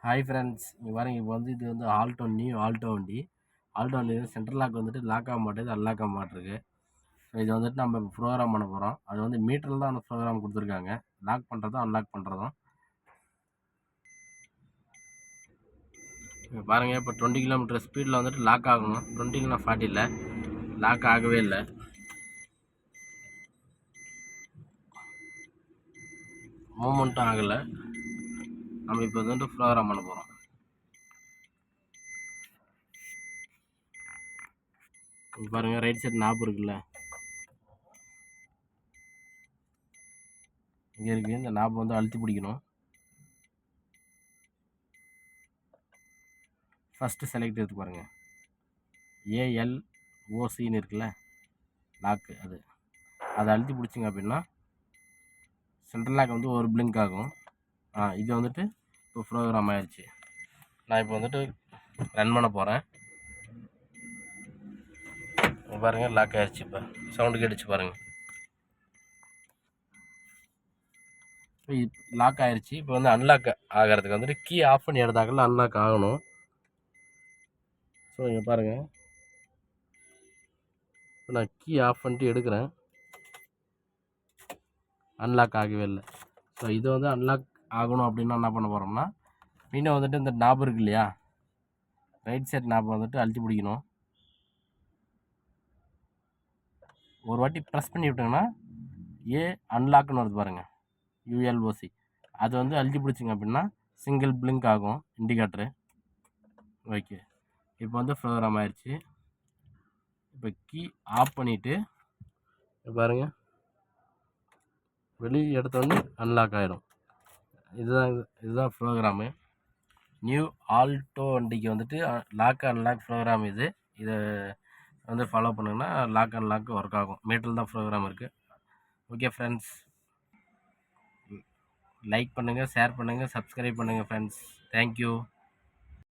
Hi friends, இங்கே பாருங்க. இப்போ வந்து இது வந்து ஆல்டோ, நியூ ஆல்டோ வண்டி. ஆல்டோ வண்டி வந்து சென்ட்ரல் லாக் வந்துட்டு லாக் ஆக மாட்டேது, அன்லாக் ஆக மாட்டிருக்கு. ஸோ இது வந்துட்டு நம்ம ப்ரோக்ராம் பண்ண போகிறோம். அது வந்து மீட்டரில் தான் அந்த ப்ரோக்ராம் கொடுத்துருக்காங்க. லாக் பண்ணுறதும் அன்லாக் பண்ணுறதும். இப்போ பாருங்கள், இப்போ 20 கிலோமீட்டர் ஸ்பீடில் வந்துட்டு லாக் ஆகணும். 20 இல்லைனா 40 இல்லை, லாக் ஆகவே இல்லை. மூமெண்ட்டும் ஆகலை. நம்ம இப்போ வந்துட்டு ப்ரோக்ராம் பண்ண போகிறோம். பாருங்கள், ரைட் சைடு நாப் இருக்குல்ல, இங்கே இருக்குது. இந்த நாப் வந்து அழுத்தி பிடிக்கணும். ஃபஸ்ட்டு செலக்ட் எடுத்து பாருங்கள், ALOCன்னு இருக்குல்ல, லாக்கு. அதை அழுத்தி பிடிச்சிங்க அப்படின்னா சென்ட்ரல் லாக் வந்து ஒரு பிளிங்க் ஆகும். இது வந்துட்டு இப்போ ப்ரோக்ராம் ஆயிடுச்சு. நான் இப்போ வந்துட்டு ரன் பண்ண போகிறேன். பாருங்கள், லாக் ஆயிடுச்சு. இப்போ சவுண்டு கேட்டுச்சு பாருங்கள். இப்போ லாக் ஆயிடுச்சு. இப்போ வந்து அன்லாக் ஆகிறதுக்கு வந்துட்டு கீ ஆஃப் பண்ணி எடுத்தாக்கல அன்லாக் ஆகணும். ஸோ இங்கே பாருங்கள், இப்போ நான் கீ ஆஃப் பண்ணிட்டு எடுக்கிறேன், அன்லாக் ஆகவே இல்லை. ஸோ இது வந்து அன்லாக் ஆகணும் அப்படின்னா என்ன பண்ண போகிறோம்னா, இன்னும் வந்துட்டு இந்த நாப் இருக்கு இல்லையா, ரைட் சைட் நாப் வந்துட்டு அழுத்தி பிடிக்கணும். ஒரு வாட்டி ப்ரெஸ் பண்ணி விட்டோங்கன்னா அன்லாக்னு வருது பாருங்கள், ULOC. அது வந்து அழுத்தி பிடிச்சிங்க அப்படின்னா சிங்கிள் பிளிங்க் ஆகும் இண்டிகேட்டரு. ஓகே, இப்போ வந்து ப்ரோக்ராம் ஆயிடுச்சு. இப்போ கீ ஆஃப் பண்ணிவிட்டு பாருங்கள், வெளியே எடுத்தோடனே அன்லாக் ஆகிடும். இதுதான் ப்ரோக்ராமு. நியூ ஆல்டோ வண்டிக்கு வந்துட்டு லாக் அன்லாக் ப்ரோக்ராம் இது. இதை வந்து ஃபாலோ பண்ணுங்கன்னா லாக் அன்லாக் ஒர்க் ஆகும். மீட்டரில் தான் ப்ரோக்ராம் இருக்குது. ஓகே ஃப்ரெண்ட்ஸ், லைக் பண்ணுங்கள், ஷேர் பண்ணுங்கள், சப்ஸ்கிரைப் பண்ணுங்கள் ஃப்ரெண்ட்ஸ். தேங்க்யூ.